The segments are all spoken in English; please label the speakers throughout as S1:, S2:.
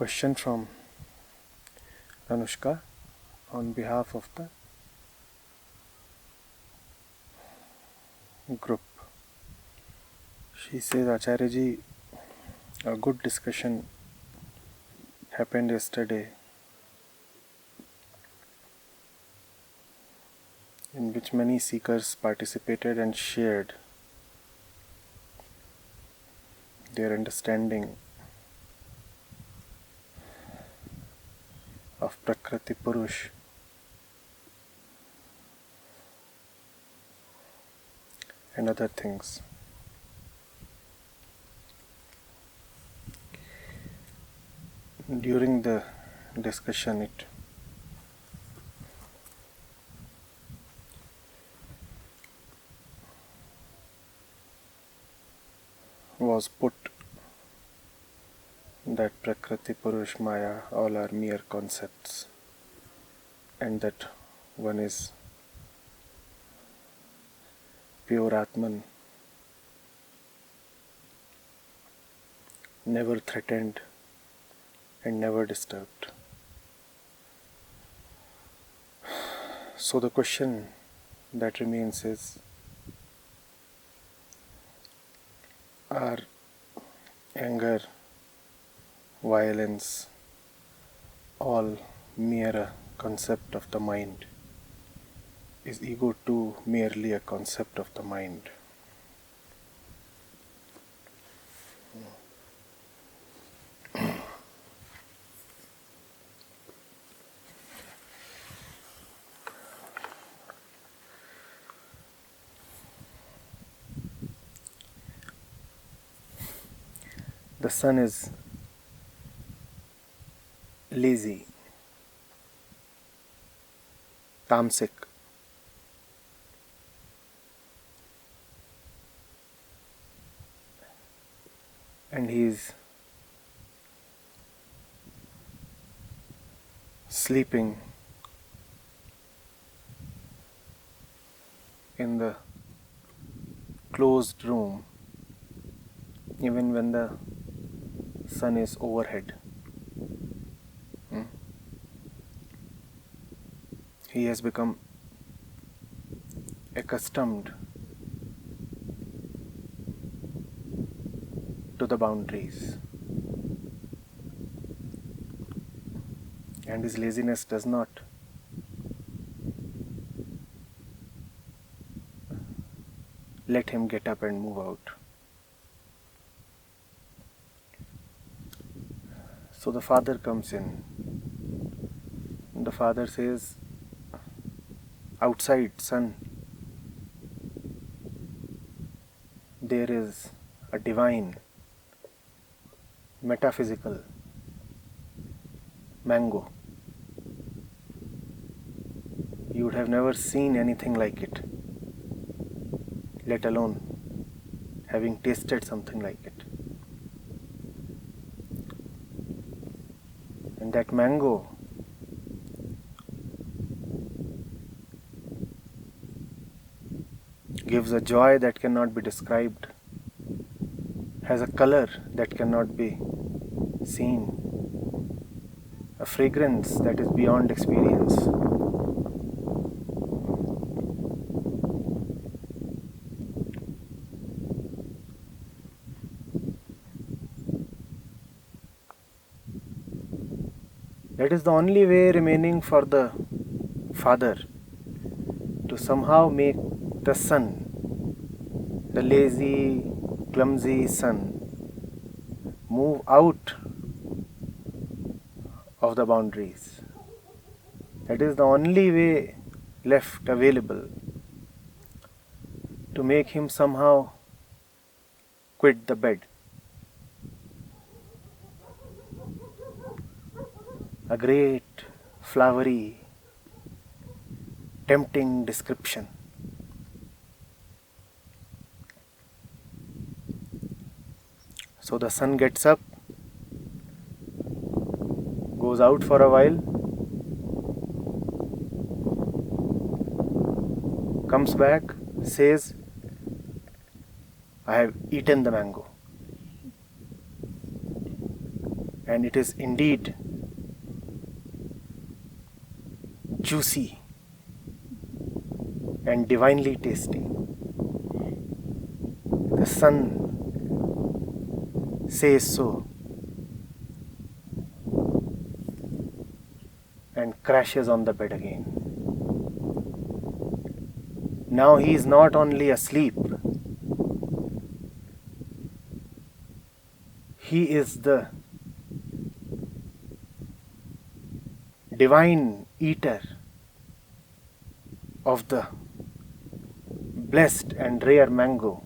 S1: question from Anushka on behalf of the group. She says, Acharya ji, a good discussion happened yesterday in which many seekers participated and shared their understanding of Prakriti Purush and other things. During the discussion, it was put that Prakriti, Purush, Maya all are mere concepts, and that one is pure Atman, never threatened and never disturbed. So the question that remains is, are anger, violence all mere a concept of the mind? Is ego too merely a concept of the mind? The sun is lazy, tamasic, and he is sleeping in the closed room even when the sun is overhead. He has become accustomed to the boundaries, and his laziness does not let him get up and move out. So the father comes in. The father says, outside, son, there is a divine, metaphysical mango. You would have never seen anything like it, let alone having tasted something like it. And that mango gives a joy that cannot be described, has a color that cannot be seen, a fragrance that is beyond experience. That is the only way remaining for the father to somehow make the son, the lazy, clumsy son, move out of the boundaries. That is the only way left available to make him somehow quit the bed. A great, flowery, tempting description. So the son gets up, goes out for a while, comes back, says, I have eaten the mango. and it is indeed juicy and divinely tasty. The sun says so and crashes on the bed again. Now he is not only asleep, he is the divine eater of the blessed and rare mango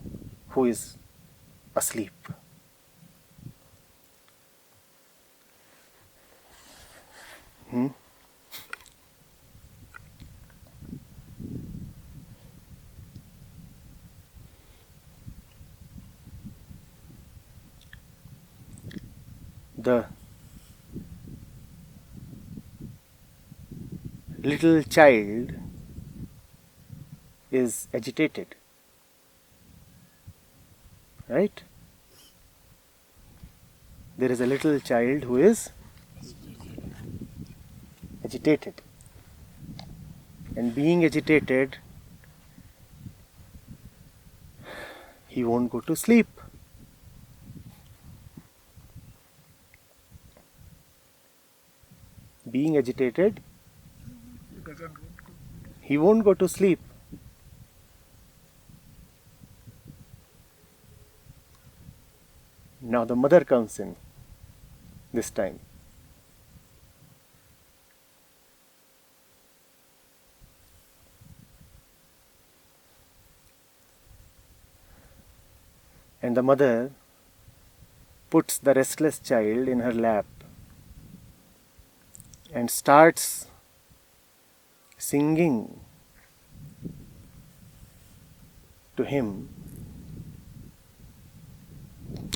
S1: who is asleep. The little child is agitated, right? There is a little child who is agitated, and being agitated, he won't go to sleep. Being agitated, he won't go to sleep. Now the mother comes in this time. And the mother puts the restless child in her lap and starts singing to him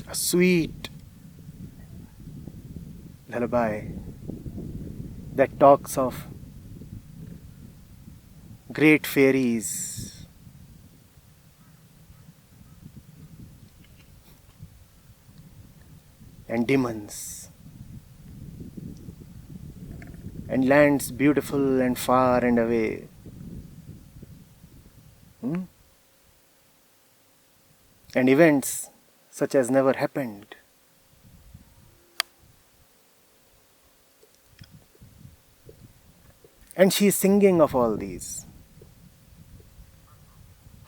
S1: a sweet lullaby that talks of great fairies and demons and lands beautiful and far and away. And events such as never happened. And she is singing of all these.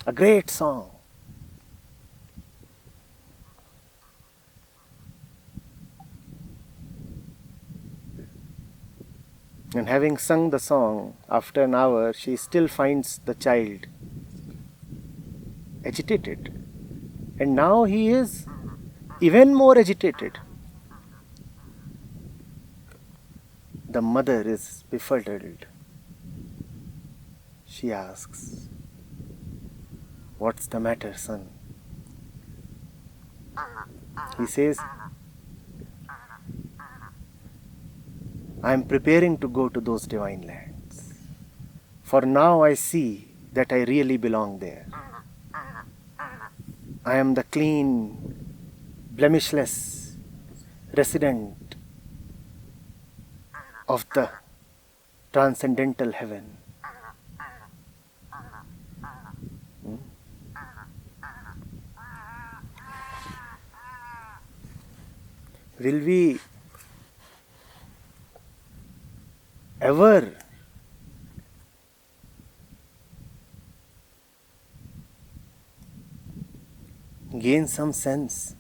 S1: A great song. And having sung the song, after an hour, she still finds the child agitated. And now he is even more agitated. The mother is befuddled. She asks, "What's the matter, son?" He says, "I am preparing to go to those divine lands. For now I see that I really belong there. I am the clean, blemishless resident of the transcendental heaven." Will we ever gain some sense?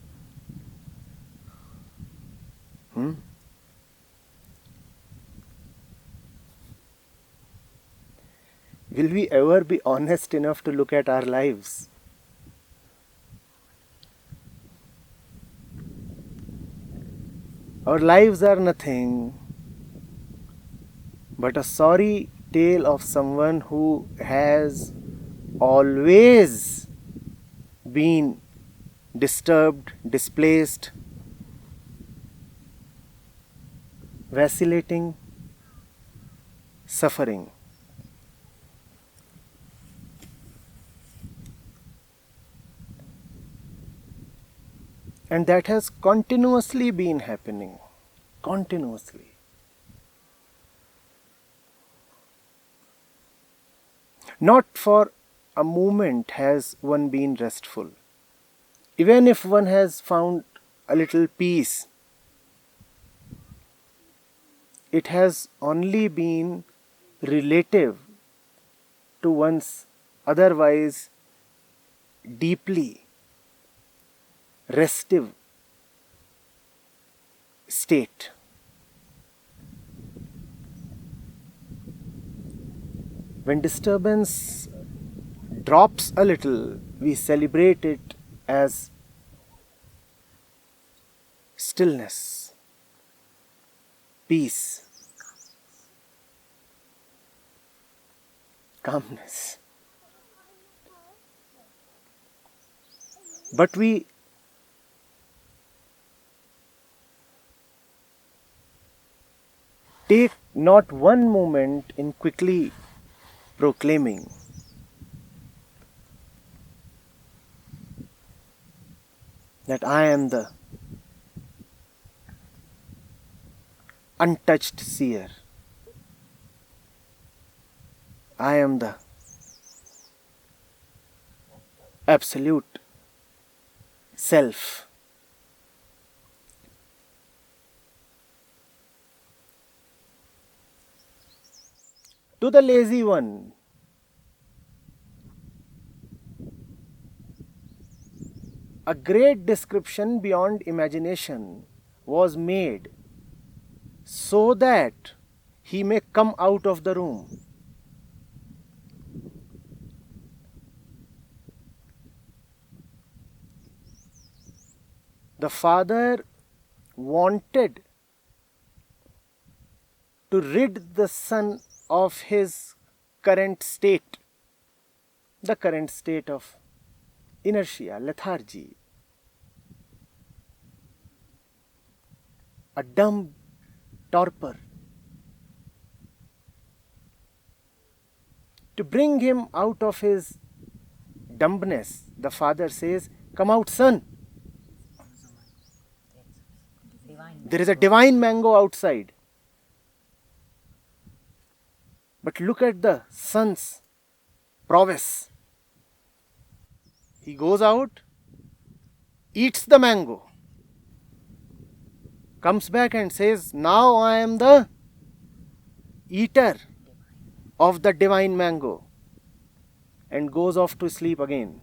S1: Will we ever be honest enough to look at our lives? Our lives are nothing but a sorry tale of someone who has always been disturbed, displaced, vacillating, suffering. And that has continuously been happening. continuously. Not for a moment has one been restful. Even if one has found a little peace, it has only been relative to one's otherwise deeply restive state. When disturbance drops a little, we celebrate it as stillness, peace, calmness. But we take not one moment in quickly proclaiming that I am the untouched seer. I am the absolute self. To the lazy one, a great description beyond imagination was made so that he may come out of the room. The father wanted to rid the son of his current state, the current state of inertia, lethargy, a dumb torpor, to bring him out of his dumbness. The father says, "Come out, son. There is a divine mango outside." But look at the son's prowess. He goes out, eats the mango, comes back and says, "Now I am the eater of the divine mango," and goes off to sleep again.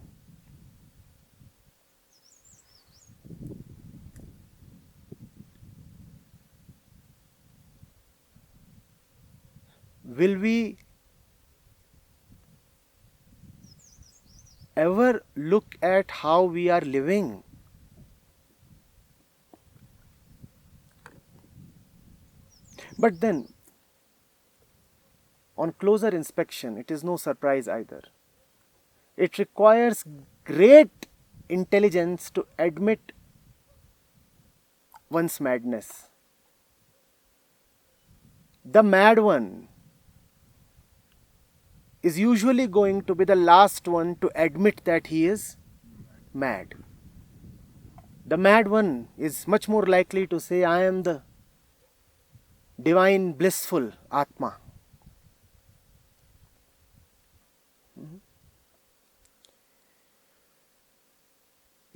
S1: Will we ever look at how we are living? But then, on closer inspection, it is no surprise either. It requires great intelligence to admit one's madness. The mad one is usually going to be the last one to admit that he is mad. The mad one is much more likely to say, "I am the divine blissful Atma."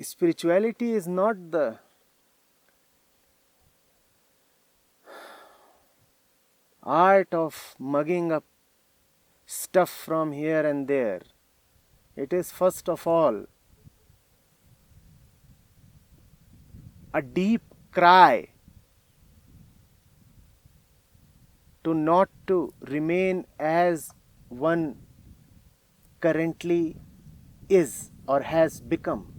S1: Spirituality is not the art of mugging up stuff from here and there. It is first of all a deep cry to not to remain as one currently is or has become.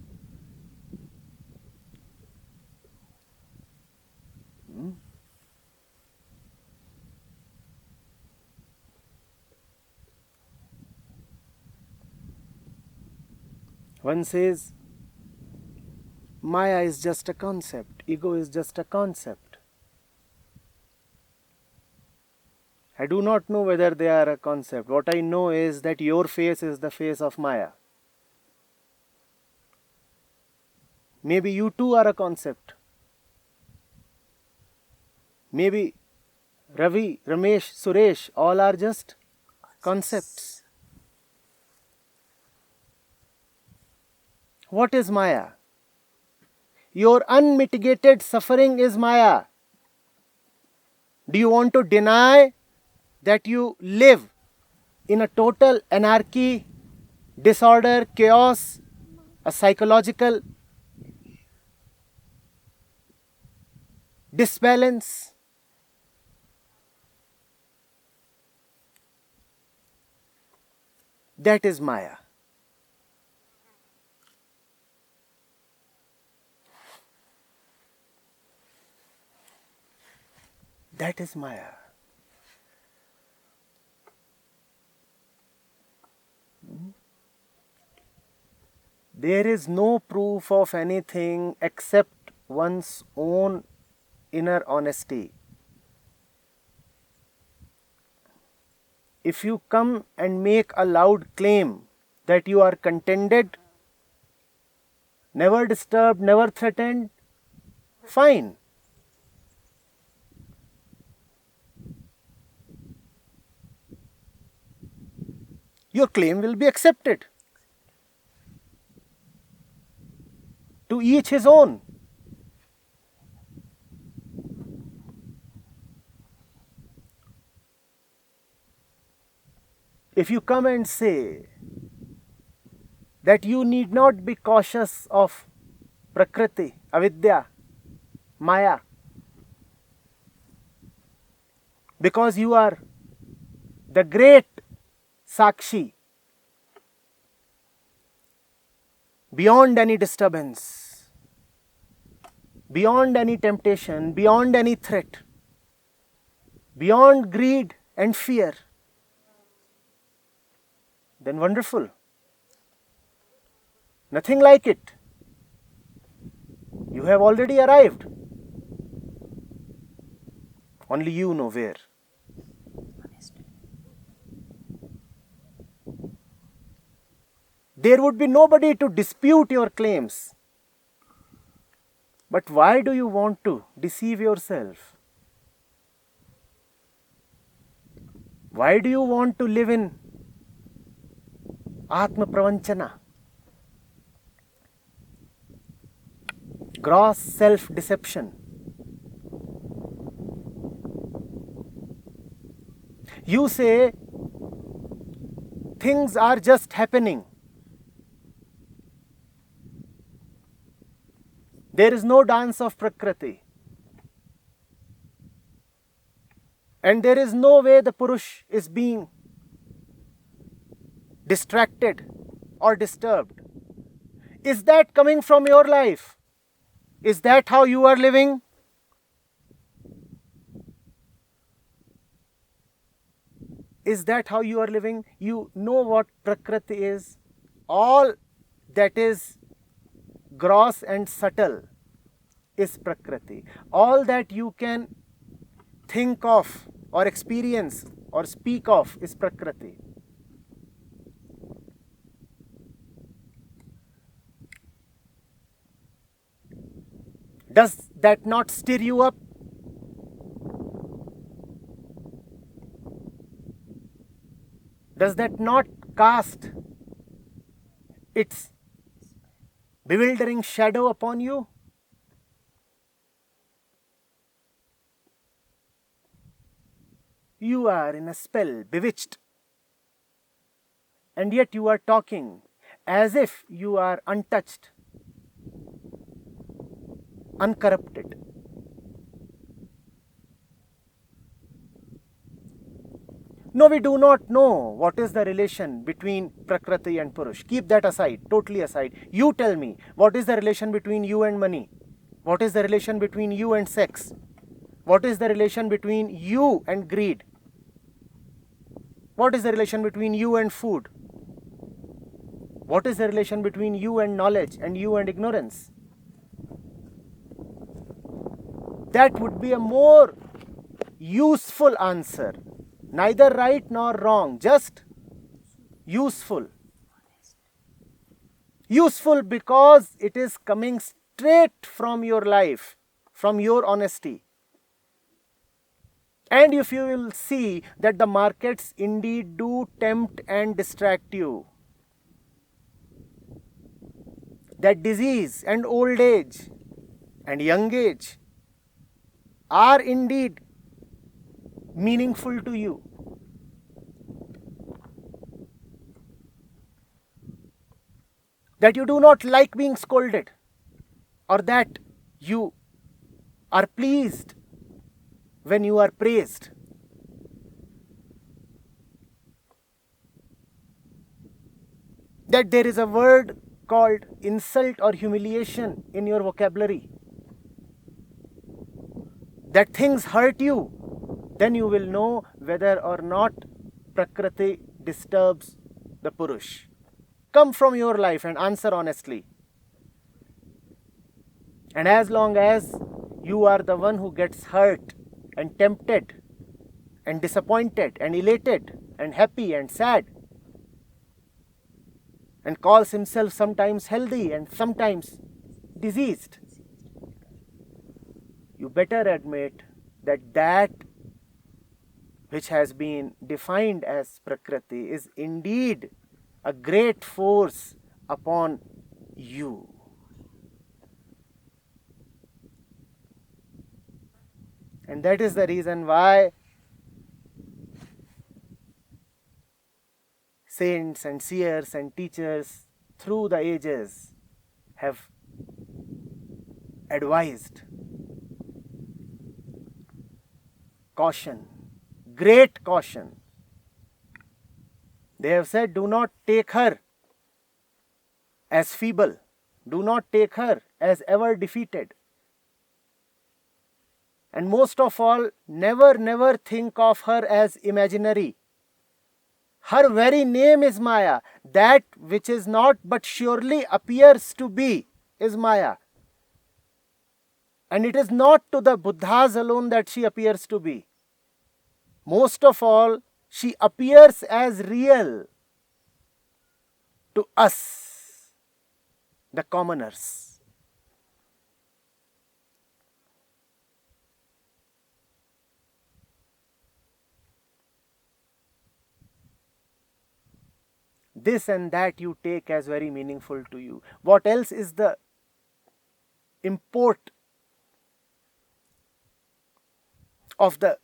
S1: One says, Maya is just a concept, ego is just a concept. I do not know whether they are a concept. What I know is that your face is the face of Maya. Maybe you too are a concept. maybe Ravi, Ramesh, Suresh, all are just concepts. What is Maya? Your unmitigated suffering is Maya. Do you want to deny that you live in a total anarchy, disorder, chaos, a psychological disbalance? That is Maya. That is Maya. There is no proof of anything except one's own inner honesty. If you come and make a loud claim that you are contented, never disturbed, never threatened, fine. Your claim will be accepted. To each his own. If you come and say that you need not be cautious of Prakriti, Avidya, Maya, because you are the great Sakshi, beyond any disturbance, beyond any temptation, beyond any threat, beyond greed and fear, then wonderful. Nothing like it. You have already arrived. Only you know where. There would be nobody to dispute your claims. But why do you want to deceive yourself? Why do you want to live in Atma Pravanchana? Gross self-deception. You say things are just happening. There is no dance of Prakriti. And there is no way the Purush is being distracted or disturbed. Is that coming from your life? Is that how you are living? Is that how you are living? You know what Prakriti is. All that is gross and subtle is Prakriti. All that you can think of or experience or speak of is Prakriti. Does that not stir you up? Does that not cast its bewildering shadow upon you? You are in a spell, bewitched, and yet you are talking as if you are untouched, uncorrupted. No, we do not know what is the relation between Prakriti and Purush. Keep that aside, totally aside. You tell me, what is the relation between you and money? What is the relation between you and sex? What is the relation between you and greed? What is the relation between you and food? What is the relation between you and knowledge and you and ignorance? That would be a more useful answer. Neither right nor wrong, just useful. Useful because it is coming straight from your life, from your honesty. And if you will see that the markets indeed do tempt and distract you, that disease and old age and young age are indeed meaningful to you, that you do not like being scolded, or that you are pleased when you are praised. That there is a word called insult or humiliation in your vocabulary, that things hurt you, then you will know whether or not Prakriti disturbs the Purush. Come from your life and answer honestly. And as long as you are the one who gets hurt and tempted and disappointed and elated and happy and sad, and calls himself sometimes healthy and sometimes diseased, you better admit that that which has been defined as Prakriti is indeed a great force upon you. And that is the reason why saints and seers and teachers through the ages have advised caution, great caution. They have said, do not take her as feeble, do not take her as ever defeated. And most of all, never think of her as imaginary. Her very name is Maya. That which is not but surely appears to be is Maya. And it is not to the Buddhas alone that she appears to be. Most of all, she appears as real to us, the commoners. This and that you take as very meaningful to you. What else is the import of the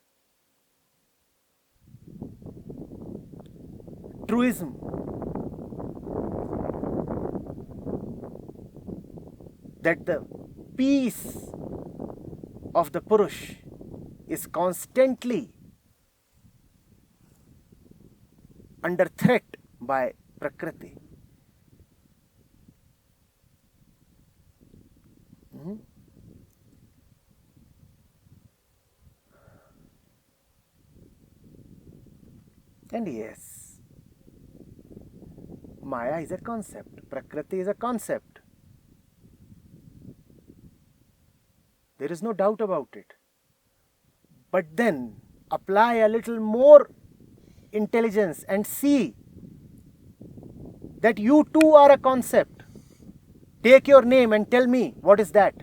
S1: truism? That the peace of the Purush is constantly under threat by Prakriti. And yes, Maya is a concept, Prakriti is a concept. There is no doubt about it. But then apply a little more intelligence and see that you too are a concept. Take your name and tell me, what is that?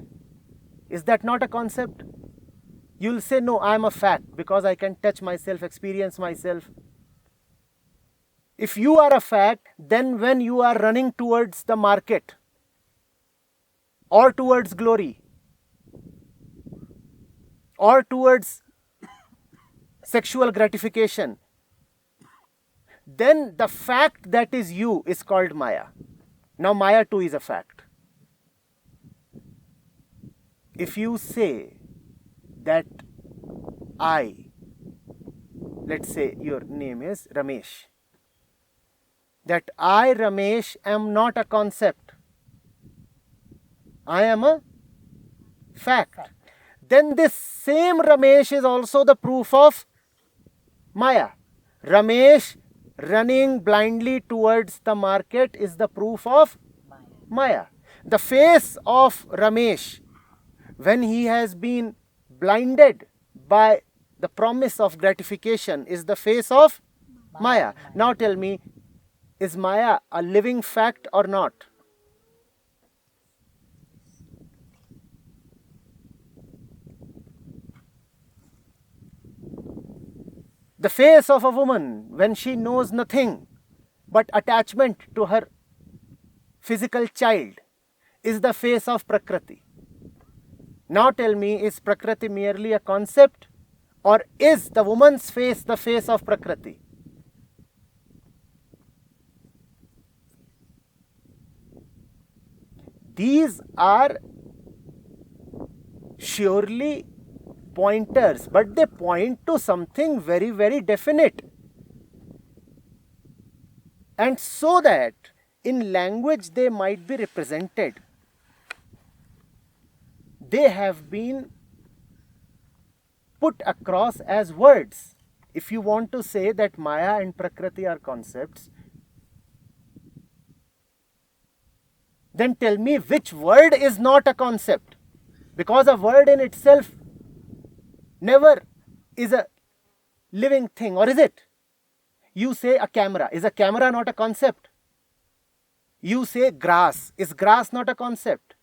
S1: Is that not a concept? You will say, no, I am a fact because I can touch myself, experience myself. If you are a fact, then when you are running towards the market or towards glory or towards sexual gratification, then the fact that is you is called Maya. Now Maya too is a fact. If you say that let's say your name is Ramesh, that I, Ramesh, am not a concept, I am a fact, then this same Ramesh is also the proof of Maya. Ramesh running blindly towards the market is the proof of Maya. The face of Ramesh, when he has been blinded by the promise of gratification, is the face of Maya. Now tell me, is Maya a living fact or not? The face of a woman when she knows nothing but attachment to her physical child is the face of Prakriti. Now tell me, is Prakriti merely a concept, or is the woman's face the face of Prakriti? These are surely pointers, but they point to something very, very definite. And so that in language they might be represented, they have been put across as words. If you want to say that Maya and Prakriti are concepts, then tell me which word is not a concept. Because a word in itself never is a living thing, or is it? You say a camera. Is a camera not a concept? You say grass. Is grass not a concept?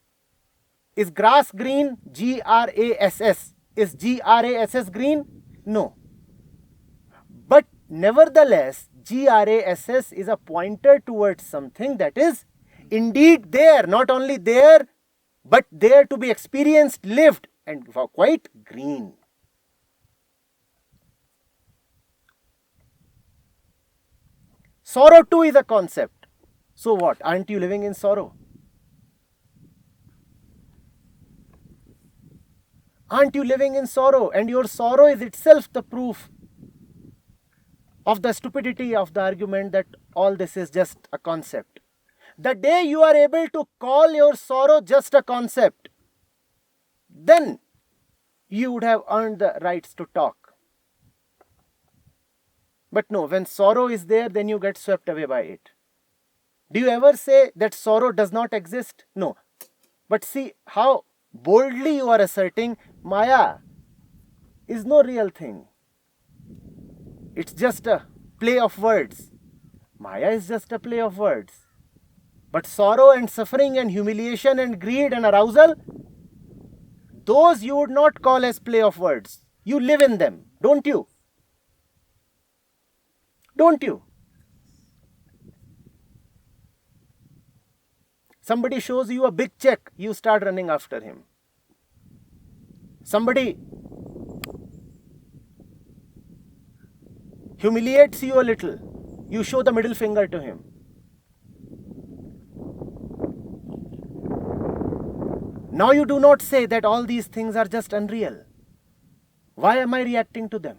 S1: Is grass green? G-R-A-S-S. Is G-R-A-S-S green? No. But nevertheless, G-R-A-S-S is a pointer towards something that is indeed there, not only there, but there to be experienced, lived, and quite green. Sorrow too is a concept. So what? Aren't you living in sorrow? Aren't you living in sorrow? And your sorrow is itself the proof of the stupidity of the argument that all this is just a concept. The day you are able to call your sorrow just a concept, then you would have earned the rights to talk. But no, when sorrow is there, then you get swept away by it. Do you ever say that sorrow does not exist? No. But see how boldly you are asserting Maya is no real thing. It's just a play of words. Maya is just a play of words. But sorrow and suffering and humiliation and greed and arousal, those you would not call as play of words. You live in them, don't you? Don't you? Somebody shows you a big check, you start running after him. Somebody humiliates you a little, you show the middle finger to him. Now you do not say that all these things are just unreal. Why am I reacting to them?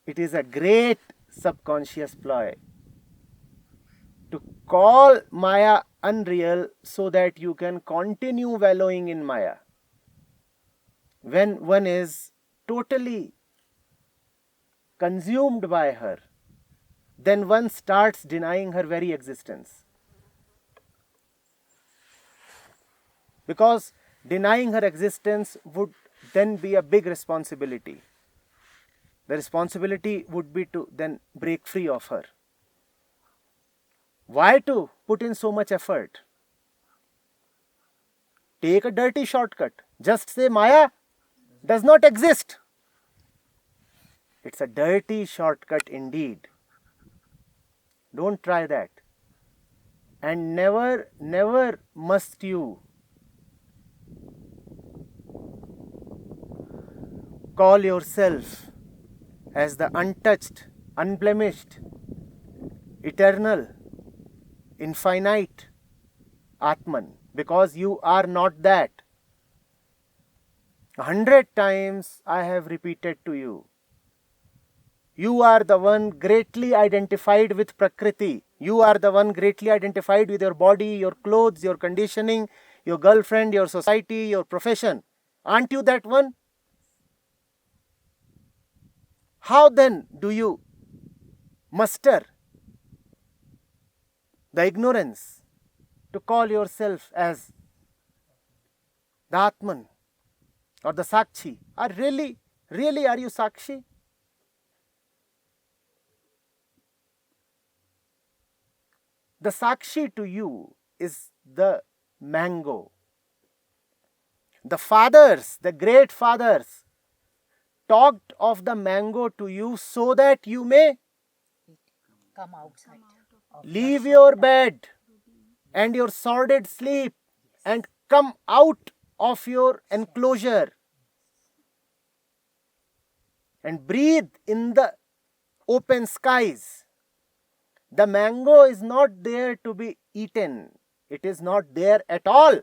S1: It is a great subconscious ploy to call Maya unreal so that you can continue wallowing in Maya. When one is totally consumed by her, then one starts denying her very existence. Because denying her existence would then be a big responsibility. The responsibility would be to then break free of her. Why to put in so much effort? Take a dirty shortcut. Just say Maya does not exist. It's a dirty shortcut indeed. Don't try that. And never, never must you call yourself as the untouched, unblemished, eternal, infinite Atman, because you are not that. 100 times I have repeated to you, you are the one greatly identified with Prakriti. You are the one greatly identified with your body, your clothes, your conditioning, your girlfriend, your society, your profession. Aren't you that one? How then do you muster the ignorance to call yourself as the Atman or the Sakshi? Really are you Sakshi? The Sakshi to you is the mango The fathers, the great fathers, talked of the mango to you so that you may
S2: Come outside. of
S1: leave
S2: the
S1: your
S2: soil.
S1: bed and your sordid sleep and come out of your enclosure and breathe in the open skies. The mango is not there to be eaten. It is not there at all.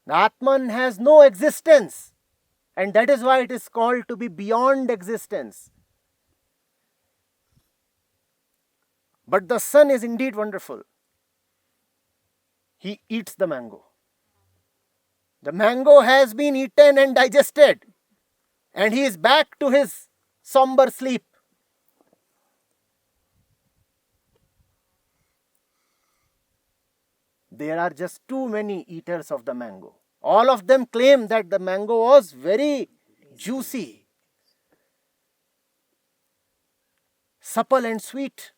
S1: The Atman has no existence, and that is why it is called to be beyond existence. But the sun is indeed wonderful. He eats the mango. The mango has been eaten and digested, and he is back to his somber sleep. There are just too many eaters of the mango. All of them claim that the mango was very juicy, supple and sweet,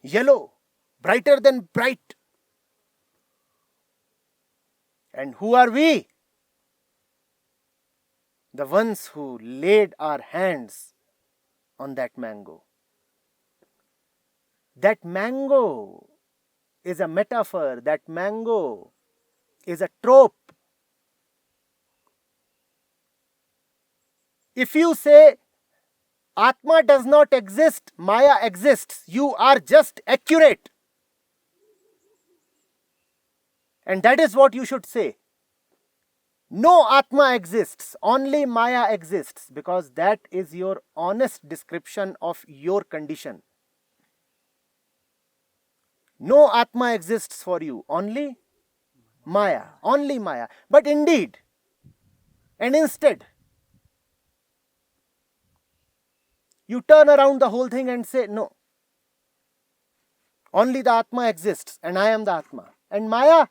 S1: yellow, brighter than bright. And who are we? The ones who laid our hands on that mango. That mango is a metaphor, that mango is a trope. If you say Atma does not exist, Maya exists, you are just accurate. And that is what you should say. No Atma exists, only Maya exists, because that is your honest description of your condition. No Atma exists for you, only Maya, only Maya. But indeed, and instead, you turn around the whole thing and say, no, only the Atma exists and I am the Atma. And Maya,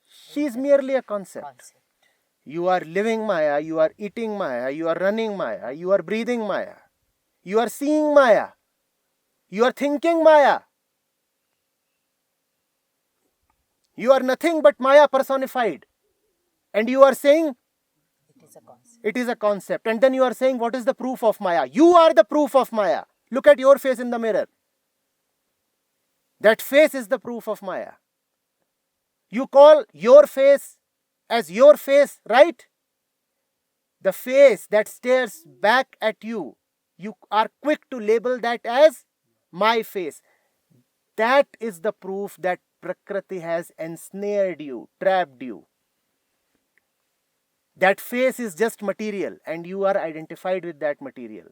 S1: she is merely a concept. You are living Maya, you are eating Maya, you are running Maya, you are breathing Maya, you are seeing Maya, you are thinking Maya. You are nothing but Maya personified. And you are saying it is a concept. And then you are saying, what is the proof of Maya? You are the proof of Maya. Look at your face in the mirror. That face is the proof of Maya. You call your face as your face, right? The face that stares back at you, you are quick to label that as my face. That is the proof that Prakriti has ensnared you, trapped you. That face is just material and you are identified with that material.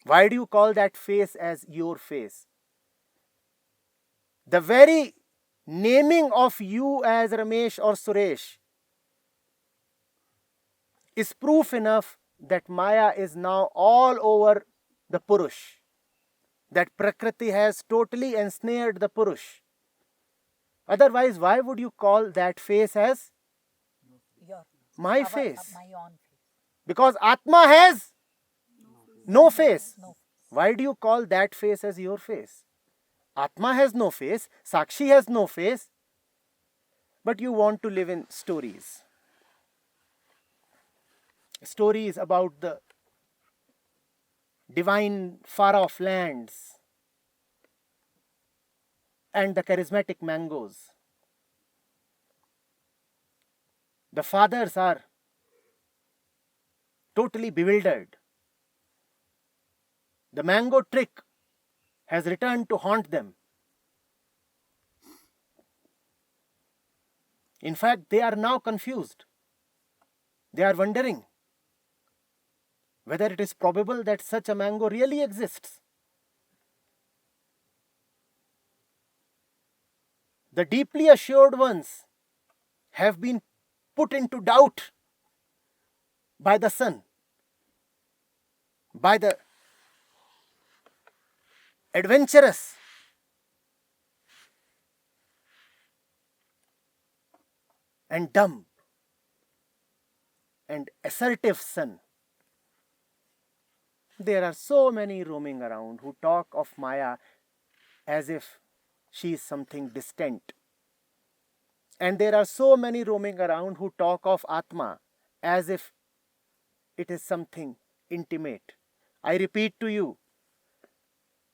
S1: Why do you call that face as your face? The very naming of you as Ramesh or Suresh is proof enough that Maya is now all over the Purush. That Prakriti has totally ensnared the Purush. Otherwise, why would you call that face as my face?
S2: My own face.
S1: Because Atma has no face. Why do you call that face as your face? Atma has no face, Sakshi has no face, but you want to live in stories. Stories about the divine far-off lands and the charismatic mangoes. The fathers are totally bewildered. The mango trick has returned to haunt them. In fact, they are now confused. They are wondering whether it is probable that such a mango really exists. The deeply assured ones have been put into doubt by the sun, by the adventurous and dumb and assertive sun. There are so many roaming around who talk of Maya as if she is something distant. And there are so many roaming around who talk of Atma as if it is something intimate. I repeat to you,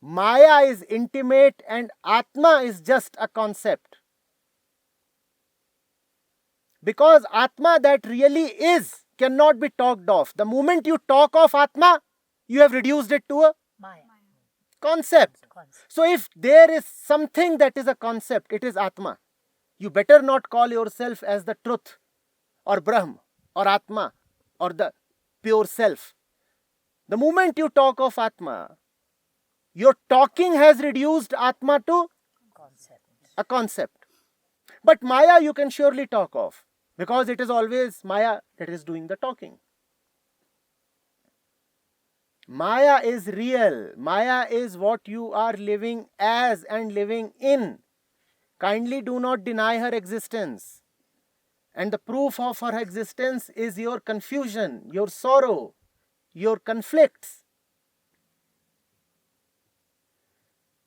S1: Maya is intimate and Atma is just a concept. Because Atma that really is cannot be talked of. The moment you talk of Atma, you have reduced it to a
S2: Maya.
S1: concept. So if there is something that is a concept, it is Atma. You better not call yourself as the truth or Brahm or Atma or the pure self. The moment you talk of Atma, your talking has reduced Atma to
S2: Concept.
S1: a concept. But Maya you can surely talk of, because it is always Maya that is doing the talking. Maya is real. Maya is what you are living as and living in. Kindly do not deny her existence. And the proof of her existence is your confusion, your sorrow, your conflicts.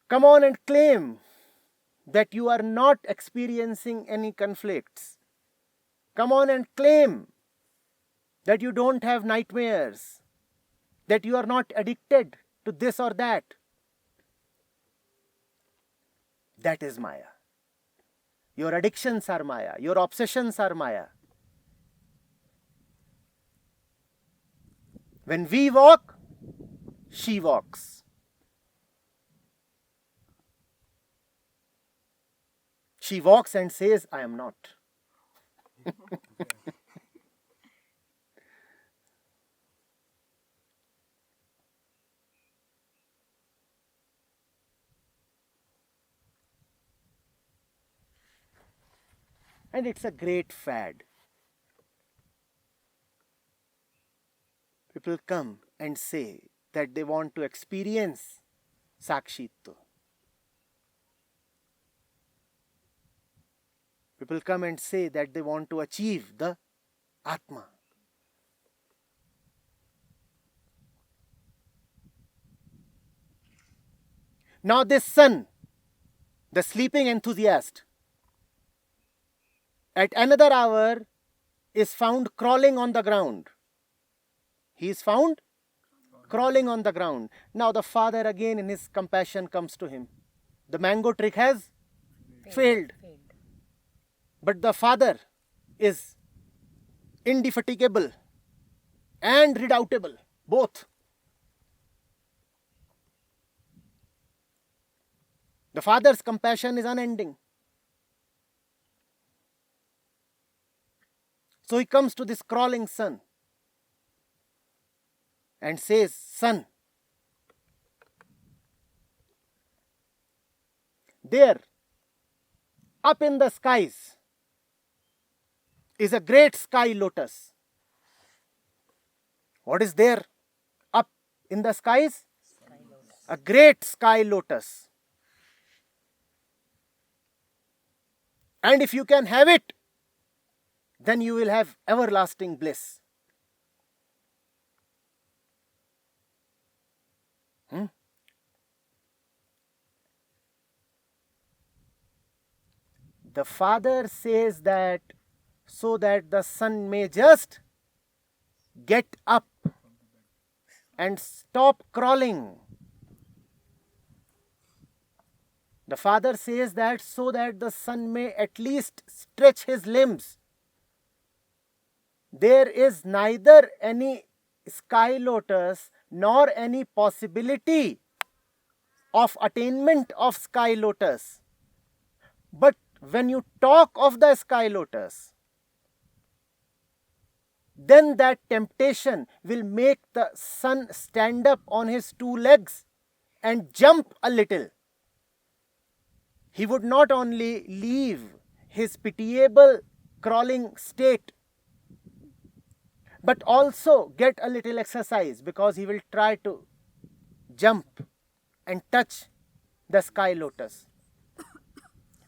S1: Come on and claim that you are not experiencing any conflicts. Come on and claim that you don't have nightmares, that you are not addicted to this or that. That is Maya. Your addictions are Maya. Your obsessions are Maya. When we walk, she walks. She walks and says, I am not. And it's a great fad. People come and say that they want to experience Sakshitva. People come and say that they want to achieve the Atma. Now this son, the sleeping enthusiast, at another hour is found crawling on the ground. He is found crawling on the ground. Now the father again in his compassion comes to him. The mango trick has failed. But the father is indefatigable and redoubtable, both. The father's compassion is unending. So he comes to this crawling son and says, son, there, up in the skies, is a great sky lotus. What is there up in the skies? A great sky lotus. And if you can have it, then you will have everlasting bliss. The father says that so that the son may just get up and stop crawling. The father says that so that the son may at least stretch his limbs. There is neither any sky lotus nor any possibility of attainment of sky lotus. But when you talk of the sky lotus, then that temptation will make the son stand up on his two legs and jump a little. He would not only leave his pitiable crawling state, but also get a little exercise, because he will try to jump and touch the sky lotus.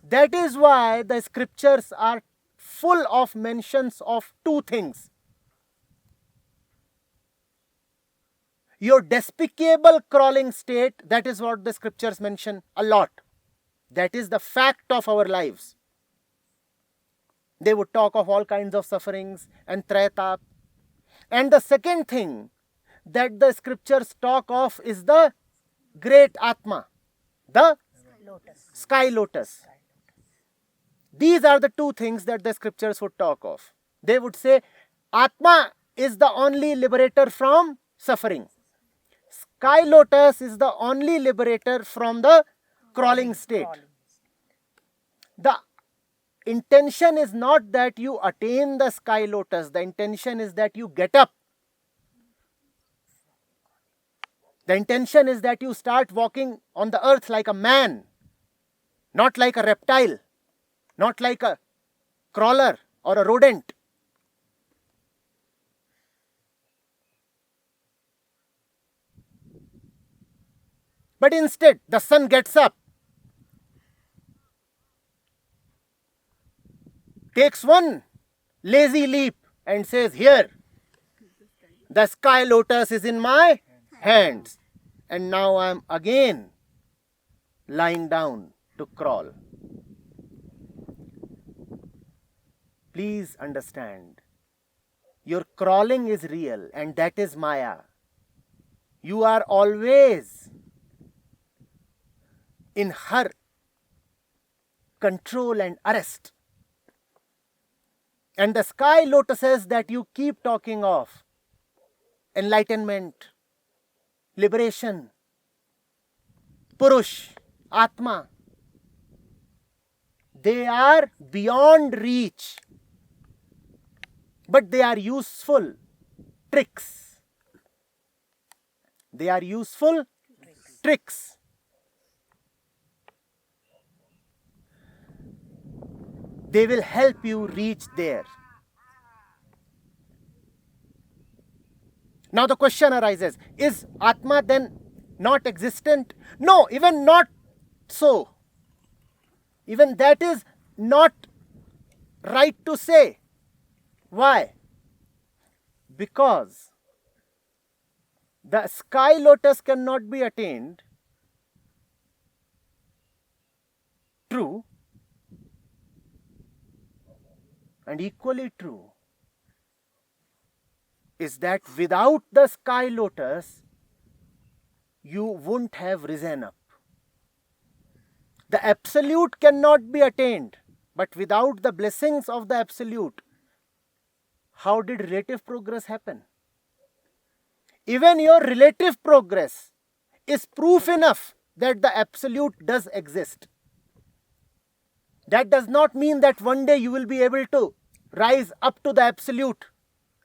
S1: That is why the scriptures are full of mentions of two things. Your despicable crawling state, that is what the scriptures mention a lot. That is the fact of our lives. They would talk of all kinds of sufferings and Trayatap. And the second thing that the scriptures talk of is the great Atma, the
S2: Lotus.
S1: sky lotus. These are the two things that the scriptures would talk of. They would say, Atma is the only liberator from suffering. Sky lotus is the only liberator from the crawling state. The intention is not that you attain the sky lotus. The intention is that you get up. The intention is that you start walking on the earth like a man, not like a reptile, not like a crawler or a rodent. But instead, the sun gets up, takes one lazy leap and says, here, the sky lotus is in my hands. And now I am again lying down to crawl. Please understand, your crawling is real and that is Maya. You are always in her control and arrest. And the sky lotuses that you keep talking of, enlightenment, liberation, Purush, Atma, they are beyond reach, but they are useful tricks. They are useful tricks. They will help you reach there. Now the question arises, is Atma then not existent? No, even not so. Even that is not right to say. Why? Because the sky lotus cannot be attained. True. And equally true is that without the sky lotus, you wouldn't have risen up. The absolute cannot be attained, but without the blessings of the absolute, how did relative progress happen? Even your relative progress is proof enough that the absolute does exist. That does not mean that one day you will be able to rise up to the absolute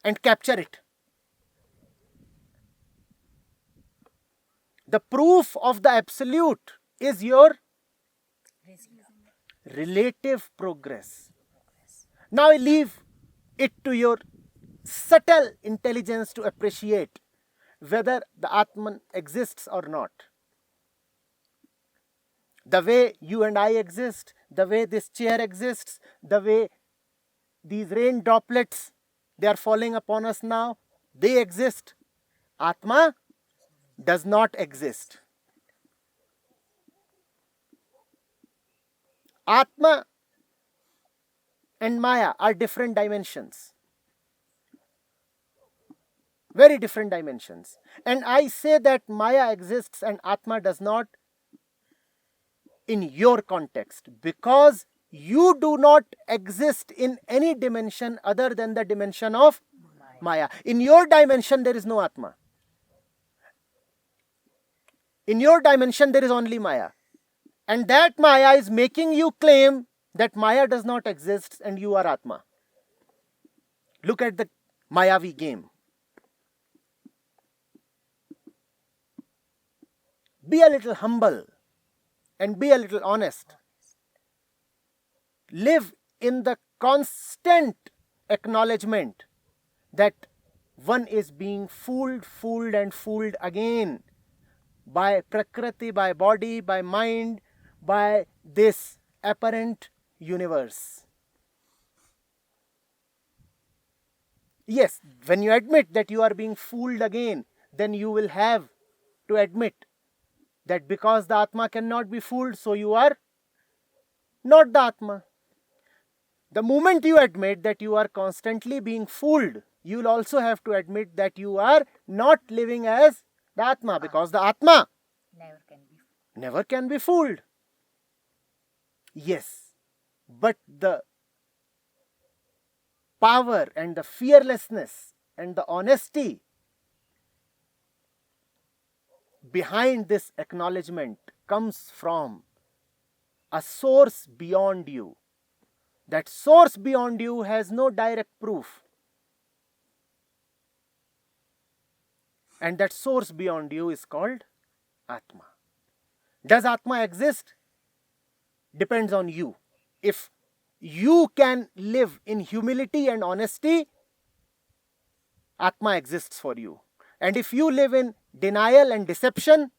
S1: and capture it. The proof of the absolute is your relative progress. Now I leave it to your subtle intelligence to appreciate whether the Atman exists or not. The way you and I exist, the way this chair exists, the way these rain droplets, they are falling upon us now, they exist. Atma does not exist. Atma and Maya are different dimensions. Very different dimensions. And I say that Maya exists and Atma does not in your context, because you do not exist in any dimension other than the dimension of Maya. In your dimension, there is no Atma. In your dimension, there is only Maya. And that Maya is making you claim that Maya does not exist and you are Atma. Look at the Mayavi game. Be a little humble and be a little honest. Live in the constant acknowledgement that one is being fooled and fooled again by Prakriti, by body, by mind, by this apparent universe. Yes, when you admit that you are being fooled again, then you will have to admit that because the Atma cannot be fooled, so you are not the Atma. The moment you admit that you are constantly being fooled, you will also have to admit that you are not living as the Atma, because the Atma never can be fooled. Yes, but the power and the fearlessness and the honesty behind this acknowledgement comes from a source beyond you. That source beyond you has no direct proof. And that source beyond you is called Atma. Does Atma exist? Depends on you. If you can live in humility and honesty, Atma exists for you. And if you live in denial and deception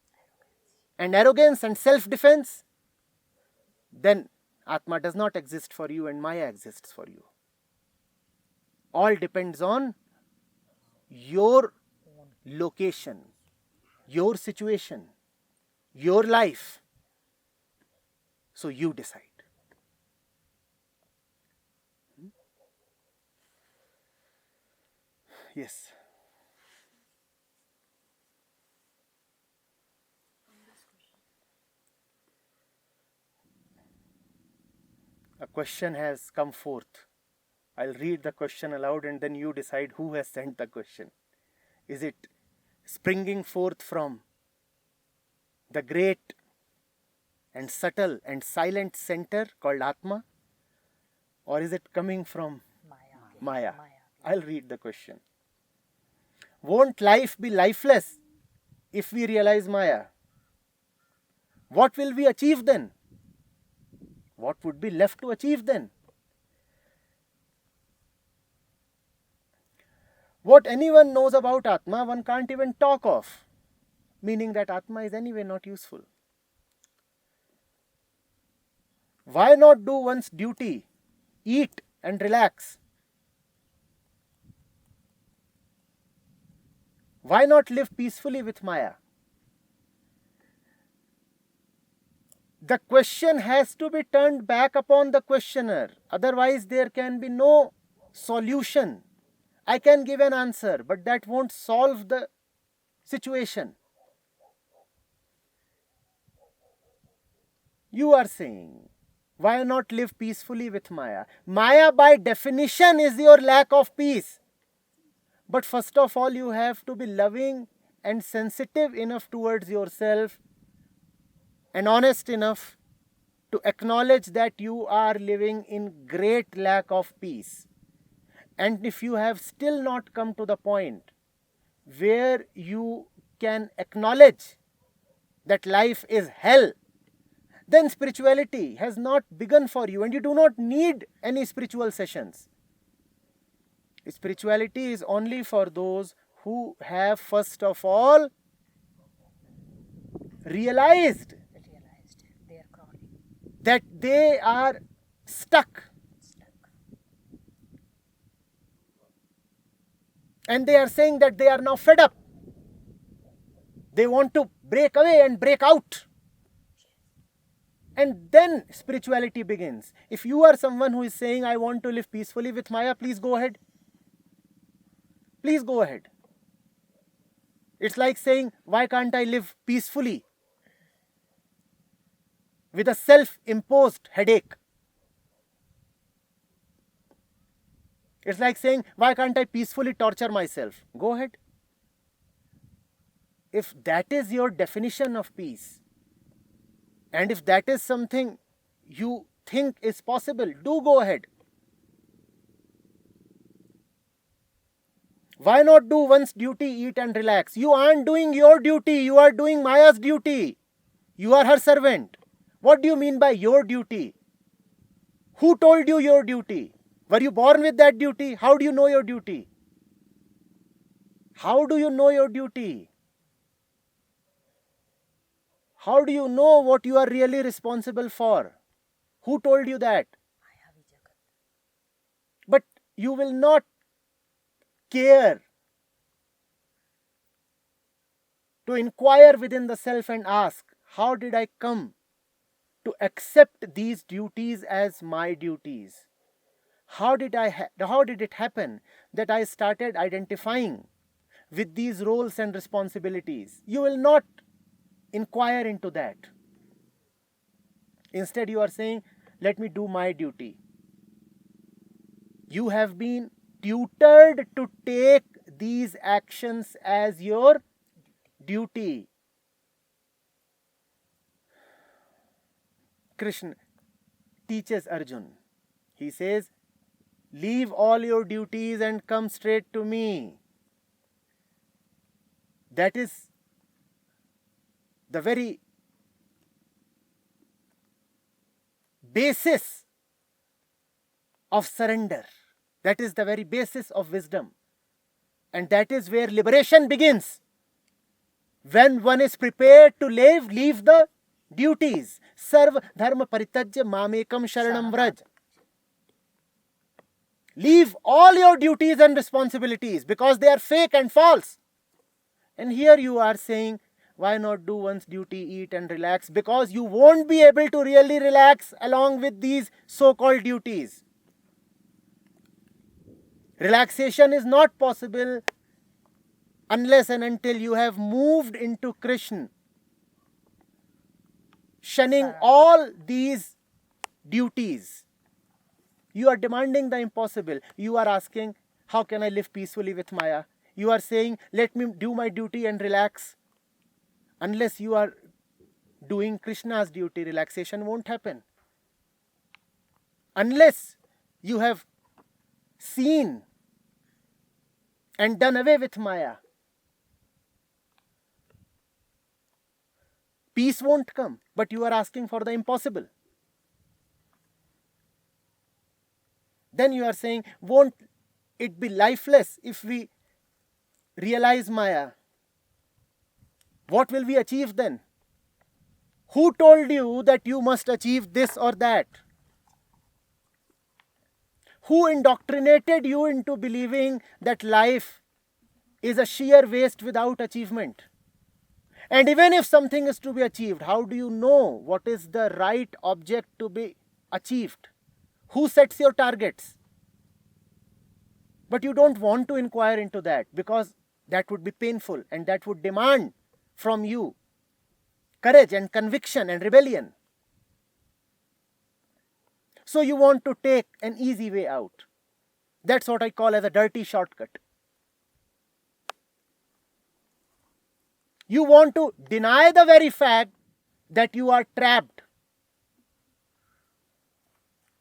S1: and arrogance and self-defense, then Atma does not exist for you and Maya exists for you. All depends on your location, your situation, your life. So you decide. Yes. A question has come forth. I'll read the question aloud and then you decide who has sent the question. Is it springing forth from the great and subtle and silent center called Atma? Or is it coming from Maya? I'll read the question. Won't life be lifeless if we realize Maya? What will we achieve then? What would be left to achieve then? What anyone knows about Atma, one can't even talk of, meaning that Atma is anyway not useful. Why not do one's duty, eat and relax? Why not live peacefully with Maya? The question has to be turned back upon the questioner. Otherwise, there can be no solution. I can give an answer, but that won't solve the situation. You are saying, why not live peacefully with Maya? Maya by definition is your lack of peace. But first of all, you have to be loving and sensitive enough towards yourself and honest enough to acknowledge that you are living in great lack of peace. And if you have still not come to the point where you can acknowledge that life is hell, then spirituality has not begun for you and you do not need any spiritual sessions. Spirituality is only for those who have first of all realized that they are stuck. And they are saying that they are now fed up. They want to break away and break out. And then spirituality begins. If you are someone who is saying, I want to live peacefully with Maya, please go ahead. Please go ahead. It's like saying, why can't I live peacefully with a self-imposed headache? It's like saying, why can't I peacefully torture myself? Go ahead. If that is your definition of peace, and if that is something you think is possible, do go ahead. Why not do one's duty, eat and relax? You aren't doing your duty, you are doing Maya's duty. You are her servant. What do you mean by your duty? Who told you your duty? Were you born with that duty? How do you know your duty? How do you know your duty? How do you know what you are really responsible for? Who told you that? But you will not care to inquire within the self and ask, how did I come to accept these duties as my duties. How did it happen that I started identifying with these roles and responsibilities? You will not inquire into that. Instead, you are saying, let me do my duty. You have been tutored to take these actions as your duty. Krishna teaches Arjun. He says, leave all your duties and come straight to me. That is the very basis of surrender. That is the very basis of wisdom. And that is where liberation begins. When one is prepared to leave the duties. Sarva dharma paritajya mamekam sharanam vraj. Leave all your duties and responsibilities because they are fake and false. And here you are saying, why not do one's duty, eat and relax? Because you won't be able to really relax along with these so-called duties. Relaxation is not possible unless and until you have moved into Krishna, shunning all these duties. You are demanding the impossible. You are asking, how can I live peacefully with Maya? You are saying, let me do my duty and relax. Unless you are doing Krishna's duty, relaxation won't happen. Unless you have seen and done away with Maya, peace won't come. But you are asking for the impossible. Then you are saying, won't it be lifeless if we realize Maya? What will we achieve then? Who told you that you must achieve this or that? Who indoctrinated you into believing that life is a sheer waste without achievement? And even if something is to be achieved, how do you know what is the right object to be achieved? Who sets your targets? But you don't want to inquire into that because that would be painful and that would demand from you courage and conviction and rebellion. So you want to take an easy way out. That's what I call as a dirty shortcut. You want to deny the very fact that you are trapped.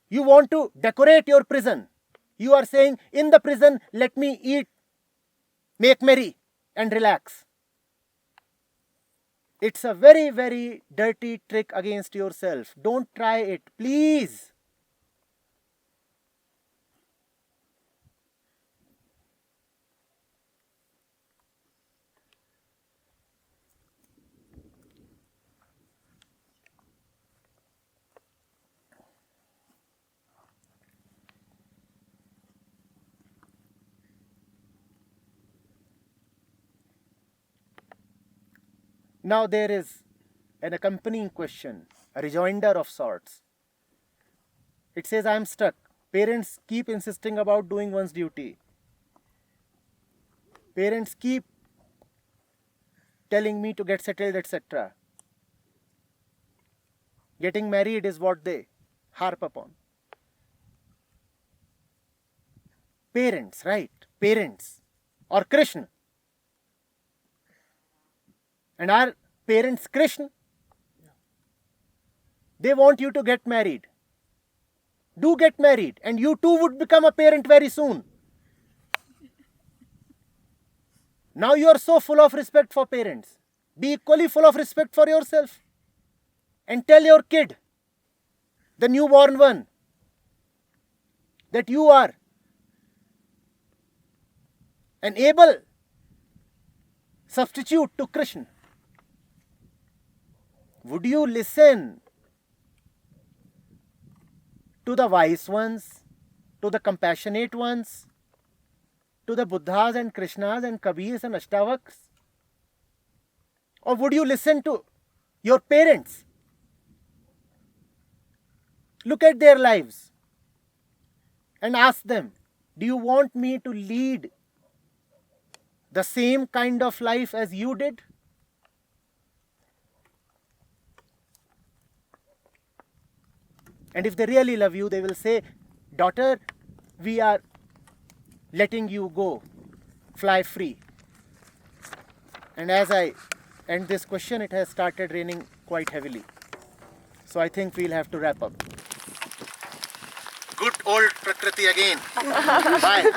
S1: You want to decorate your prison. You are saying, in the prison, let me eat, make merry, and relax. It's a very, very dirty trick against yourself. Don't try it, please. Now there is an accompanying question, a rejoinder of sorts. It says, I am stuck. Parents keep insisting about doing one's duty. Parents keep telling me to get settled, etc. Getting married is what they harp upon. Parents, right? Parents. Or Krishna. And are parents Krishna?
S2: No.
S1: They want you to get married. Do get married and you too would become a parent very soon. Now you are so full of respect for parents. Be equally full of respect for yourself. And tell your kid, the newborn one, that you are an able substitute to Krishna. Would you listen to the wise ones, to the compassionate ones, to the Buddhas and Krishnas and Kabirs and Ashtavaks? Or would you listen to your parents Look at their lives and ask them, do you want me to lead the same kind of life as you did? And if they really love you, they will say, daughter, we are letting you go, fly free. And as I end this question, it has started raining quite heavily. So I think we'll have to wrap up. Good old Prakriti again. Bye.